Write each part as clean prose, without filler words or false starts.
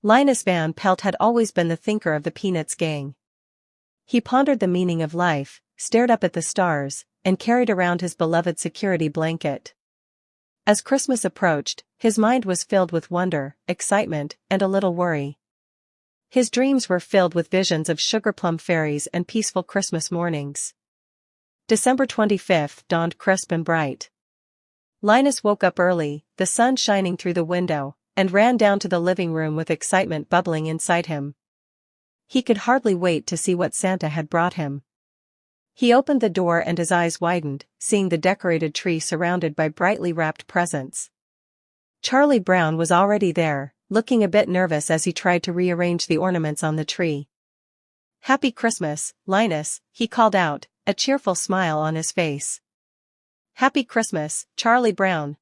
Linus Van Pelt had always been the thinker of the Peanuts gang. He pondered the meaning of life, stared up at the stars, and carried around his beloved security blanket. As Christmas approached, his mind was filled with wonder, excitement, and a little worry. His dreams were filled with visions of sugar-plum fairies and peaceful Christmas mornings. December 25th dawned crisp and bright. Linus woke up early, the sun shining through the window, and ran down to the living room with excitement bubbling inside him. He could hardly wait to see what Santa had brought him. He opened the door and his eyes widened, seeing the decorated tree surrounded by brightly wrapped presents. Charlie Brown was already there, looking a bit nervous as he tried to rearrange the ornaments on the tree. "Happy Christmas, Linus," he called out, a cheerful smile on his face. "Happy Christmas, Charlie Brown.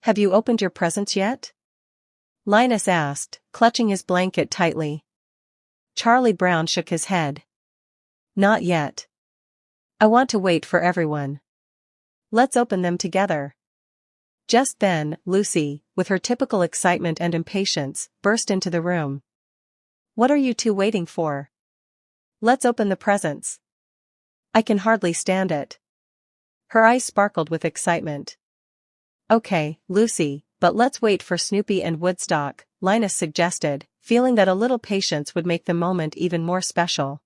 Have you opened your presents yet?" Linus asked, clutching his blanket tightly. Charlie Brown shook his head. "Not yet. I want to wait for everyone. Let's open them together." Just then, Lucy, with her typical excitement and impatience, burst into the room. "What are you two waiting for? Let's open the presents. I can hardly stand it." Her eyes sparkled with excitement. "Okay, Lucy, but let's wait for Snoopy and Woodstock," Linus suggested, feeling that a little patience would make the moment even more special.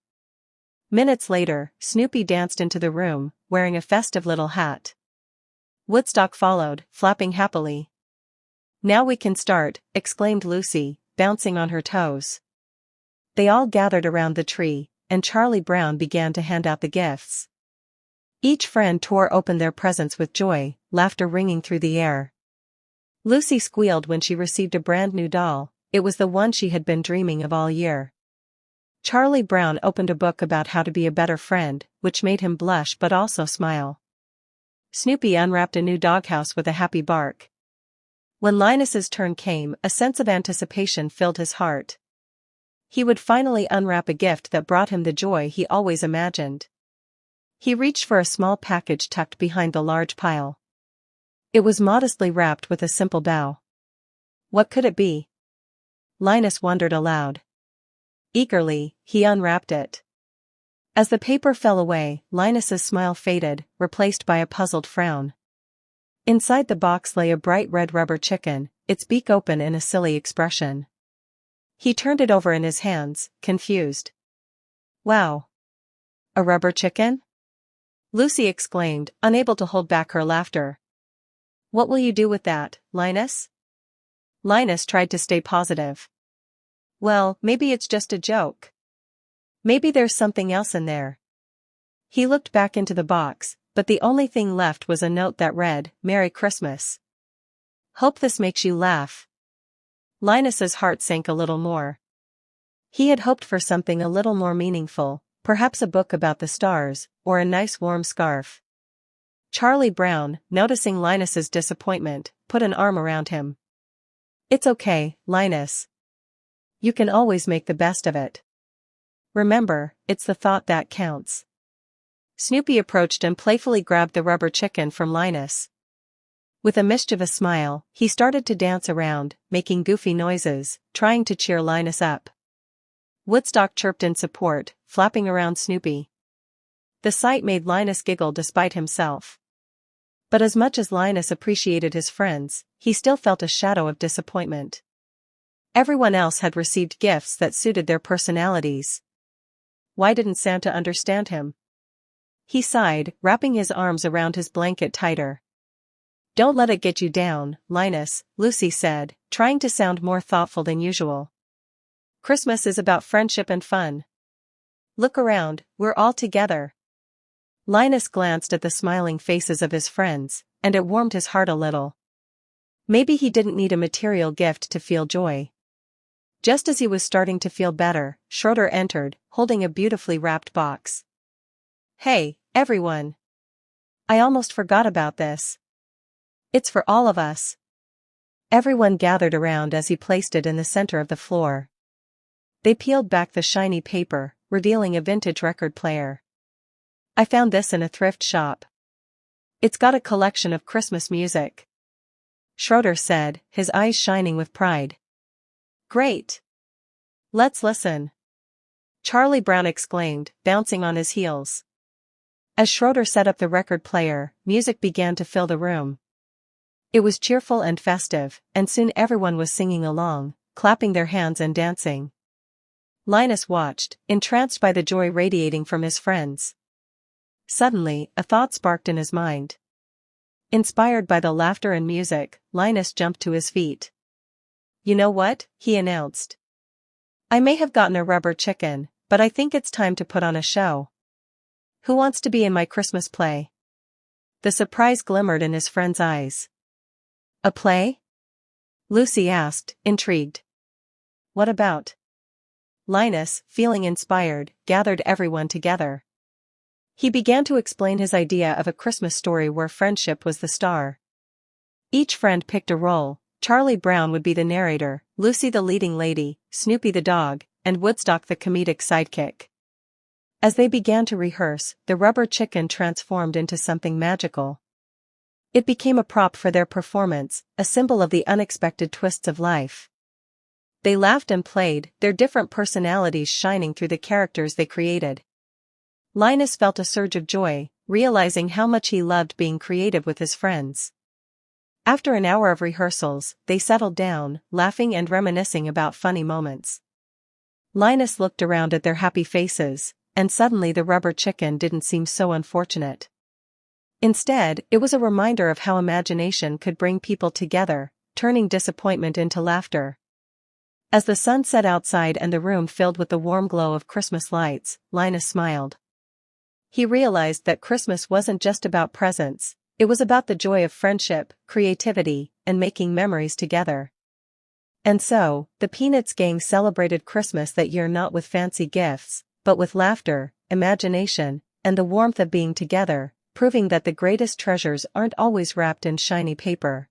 Minutes later, Snoopy danced into the room, wearing a festive little hat. Woodstock followed, flapping happily. "Now we can start," exclaimed Lucy, bouncing on her toes. They all gathered around the tree, and Charlie Brown began to hand out the gifts. Each friend tore open their presents with joy, laughter ringing through the air. Lucy squealed when she received a brand new doll. It was the one she had been dreaming of all year. Charlie Brown opened a book about how to be a better friend, which made him blush but also smile. Snoopy unwrapped a new doghouse with a happy bark. When Linus's turn came, a sense of anticipation filled his heart. He would finally unwrap a gift that brought him the joy he always imagined. He reached for a small package tucked behind the large pile. It was modestly wrapped with a simple bow. What could it be? Linus wondered aloud. Eagerly, he unwrapped it. As the paper fell away, Linus's smile faded, replaced by a puzzled frown. Inside the box lay a bright red rubber chicken, its beak open in a silly expression. He turned it over in his hands, confused. "Wow! A rubber chicken?" Lucy exclaimed, unable to hold back her laughter. "What will you do with that, Linus?" Linus tried to stay positive. "Well, maybe it's just a joke. Maybe there's something else in there." He looked back into the box, but the only thing left was a note that read, "Merry Christmas. Hope this makes you laugh." Linus's heart sank a little more. He had hoped for something a little more meaningful, perhaps a book about the stars, or a nice warm scarf. Charlie Brown, noticing Linus's disappointment, put an arm around him. "It's okay, Linus. You can always make the best of it. Remember, it's the thought that counts." Snoopy approached and playfully grabbed the rubber chicken from Linus. With a mischievous smile, he started to dance around, making goofy noises, trying to cheer Linus up. Woodstock chirped in support, flapping around Snoopy. The sight made Linus giggle despite himself. But as much as Linus appreciated his friends, he still felt a shadow of disappointment. Everyone else had received gifts that suited their personalities. Why didn't Santa understand him? He sighed, wrapping his arms around his blanket tighter. "Don't let it get you down, Linus," Lucy said, trying to sound more thoughtful than usual. "Christmas is about friendship and fun. Look around, we're all together." Linus glanced at the smiling faces of his friends, and it warmed his heart a little. Maybe he didn't need a material gift to feel joy. Just as he was starting to feel better, Schroeder entered, holding a beautifully wrapped box. "Hey, everyone! I almost forgot about this. It's for all of us." Everyone gathered around as he placed it in the center of the floor. They peeled back the shiny paper, revealing a vintage record player. "I found this in a thrift shop. It's got a collection of Christmas music," Schroeder said, his eyes shining with pride. Great! Let's listen, Charlie Brown exclaimed, bouncing on his heels. As Schroeder set up the record player, music began to fill the room. It was cheerful and festive, and soon everyone was singing along, clapping their hands and dancing. Linus watched, entranced by the joy radiating from his friends. Suddenly, a thought sparked in his mind. Inspired by the laughter and music, Linus jumped to his feet. "You know what?" he announced. "I may have gotten a rubber chicken, but I think it's time to put on a show. Who wants to be in my Christmas play?" The surprise glimmered in his friend's eyes. "A play?" Lucy asked, intrigued. "What about?" Linus, feeling inspired, gathered everyone together. He began to explain his idea of a Christmas story where friendship was the star. Each friend picked a role. Charlie Brown would be the narrator, Lucy the leading lady, Snoopy the dog, and Woodstock the comedic sidekick. As they began to rehearse, the rubber chicken transformed into something magical. It became a prop for their performance, a symbol of the unexpected twists of life. They laughed and played, their different personalities shining through the characters they created. Linus felt a surge of joy, realizing how much he loved being creative with his friends. After an hour of rehearsals, they settled down, laughing and reminiscing about funny moments. Linus looked around at their happy faces, and suddenly the rubber chicken didn't seem so unfortunate. Instead, it was a reminder of how imagination could bring people together, turning disappointment into laughter. As the sun set outside and the room filled with the warm glow of Christmas lights, Linus smiled. He realized that Christmas wasn't just about presents, it was about the joy of friendship, creativity, and making memories together. And so, the Peanuts gang celebrated Christmas that year not with fancy gifts, but with laughter, imagination, and the warmth of being together, proving that the greatest treasures aren't always wrapped in shiny paper.